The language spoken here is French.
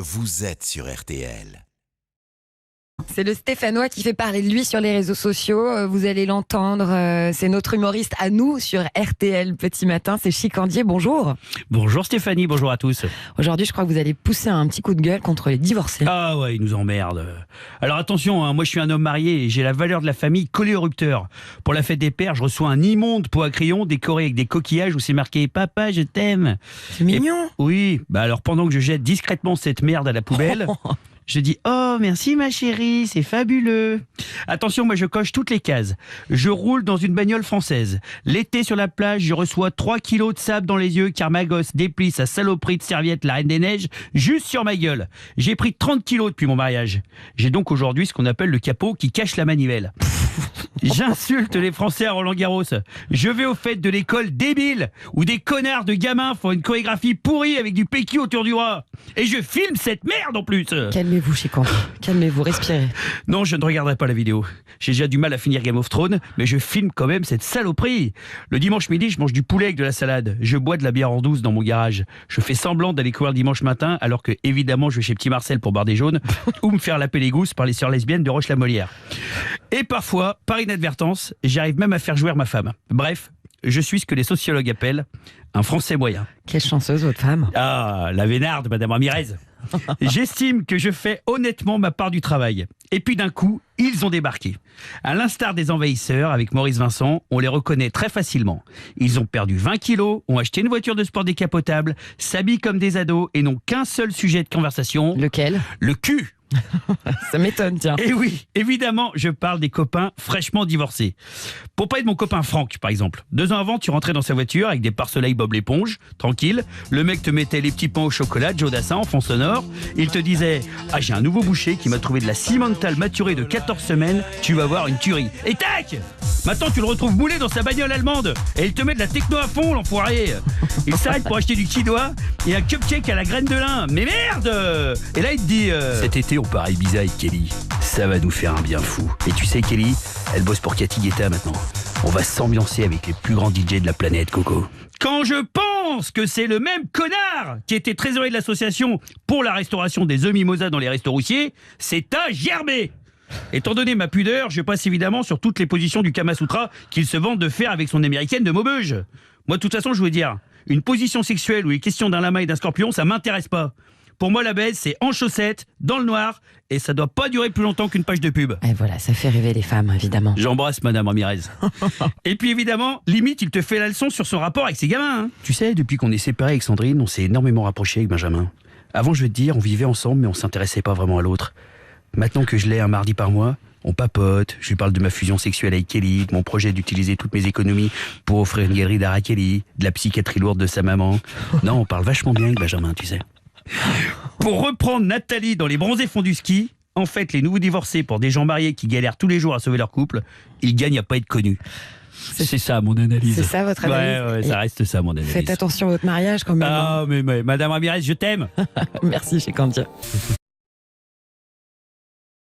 vous êtes sur RTL. C'est le Stéphanois qui fait parler de lui sur les réseaux sociaux. Vous allez l'entendre. C'est notre humoriste à nous sur RTL Petit Matin. C'est Chicandier. Bonjour. Bonjour Stéphanie, bonjour à tous. Aujourd'hui, je crois que vous allez pousser un petit coup de gueule contre les divorcés. Ah ouais, ils nous emmerdent. Alors attention, moi je suis un homme marié et j'ai la valeur de la famille collée au rupteur. Pour la fête des pères, je reçois un immonde pot à crayon décoré avec des coquillages où c'est marqué « Papa, je t'aime ». C'est mignon. Oui, alors pendant que je jette discrètement cette merde à la poubelle... Je dis « Oh, merci ma chérie, c'est fabuleux ». Attention, moi je coche toutes les cases. Je roule dans une bagnole française. L'été sur la plage, je reçois 3 kilos de sable dans les yeux car ma gosse déplie sa saloperie de serviette la Reine des Neiges juste sur ma gueule. J'ai pris 30 kilos depuis mon mariage. J'ai donc aujourd'hui ce qu'on appelle le capot qui cache la manivelle. J'insulte les Français à Roland-Garros. Je vais aux fêtes de l'école débile où des connards de gamins font une chorégraphie pourrie avec du PQ autour du bras. Et je filme cette merde en plus. Calmez-vous, Chicandier. Calmez-vous, respirez. Non, je ne regarderai pas la vidéo. J'ai déjà du mal à finir Game of Thrones, mais je filme quand même cette saloperie. Le dimanche midi, je mange du poulet avec de la salade. Je bois de la bière en douce dans mon garage. Je fais semblant d'aller courir le dimanche matin, alors que, évidemment, je vais chez Petit Marcel pour boire des jaunes ou me faire laper les gousses par les sœurs lesbiennes de Roche-la-Molière. Et parfois, par inadvertance, j'arrive même à faire jouir ma femme. Bref, je suis ce que les sociologues appellent un Français moyen. Quelle chanceuse, votre femme. Ah, la vénarde, Madame Ramirez. J'estime que je fais honnêtement ma part du travail. Et puis d'un coup, ils ont débarqué. À l'instar des envahisseurs, avec Maurice Vincent, on les reconnaît très facilement. Ils ont perdu 20 kilos, ont acheté une voiture de sport décapotable, s'habillent comme des ados et n'ont qu'un seul sujet de conversation. Lequel? Le cul. Ça m'étonne, tiens. Et oui, évidemment, je parle des copains fraîchement divorcés. Pour parler de mon copain Franck, par exemple. 2 ans avant, tu rentrais dans sa voiture avec des pare-soleils Bob l'éponge, tranquille. Le mec te mettait les petits pains au chocolat, Joe Dassin en fond sonore. Il te disait « Ah, j'ai un nouveau boucher qui m'a trouvé de la cimental maturée de 14 semaines, tu vas voir une tuerie. » Et tac! Maintenant, tu le retrouves moulé dans sa bagnole allemande. Et il te met de la techno à fond, l'enfoiré. Il s'arrête pour acheter du quinoa et un cupcake à la graine de lin. Mais merde! Et là, il te dit Cet été, on part à Ibiza avec Kelly. Ça va nous faire un bien fou. Et tu sais, Kelly, elle bosse pour Cathy Guetta maintenant. On va s'ambiancer avec les plus grands DJ de la planète, Coco. Quand je pense que c'est le même connard qui était trésorier de l'association pour la restauration des œufs mimosa dans les restos routiers, c'est à gerber. Étant donné ma pudeur, je passe évidemment sur toutes les positions du Kama Sutra qu'il se vante de faire avec son américaine de Maubeuge. Moi, de toute façon, je veux dire, une position sexuelle où il est question d'un lama et d'un scorpion, ça m'intéresse pas. Pour moi, la baisse, c'est en chaussettes, dans le noir, et ça doit pas durer plus longtemps qu'une page de pub. Et voilà, ça fait rêver les femmes, évidemment. J'embrasse Madame Ramirez. Et puis évidemment, limite, il te fait la leçon sur son rapport avec ses gamins. Hein. Tu sais, depuis qu'on est séparés avec Sandrine, on s'est énormément rapprochés avec Benjamin. Avant, je vais te dire, on vivait ensemble, mais on s'intéressait pas vraiment à l'autre. Maintenant que je l'ai un mardi par mois, on papote, je lui parle de ma fusion sexuelle avec Kelly, de mon projet d'utiliser toutes mes économies pour offrir une galerie d'art à Kelly, de la psychiatrie lourde de sa maman. Non, on parle vachement bien avec Benjamin, tu sais. Pour reprendre Nathalie dans les bronzés fonds du ski, en fait, les nouveaux divorcés pour des gens mariés qui galèrent tous les jours à sauver leur couple, ils gagnent à pas être connus. C'est ça mon analyse. C'est ça votre analyse. Ouais, ça reste ça mon analyse. Faites attention à votre mariage quand même. Ah, mais Madame Ramirez, je t'aime. Merci, Chicandier.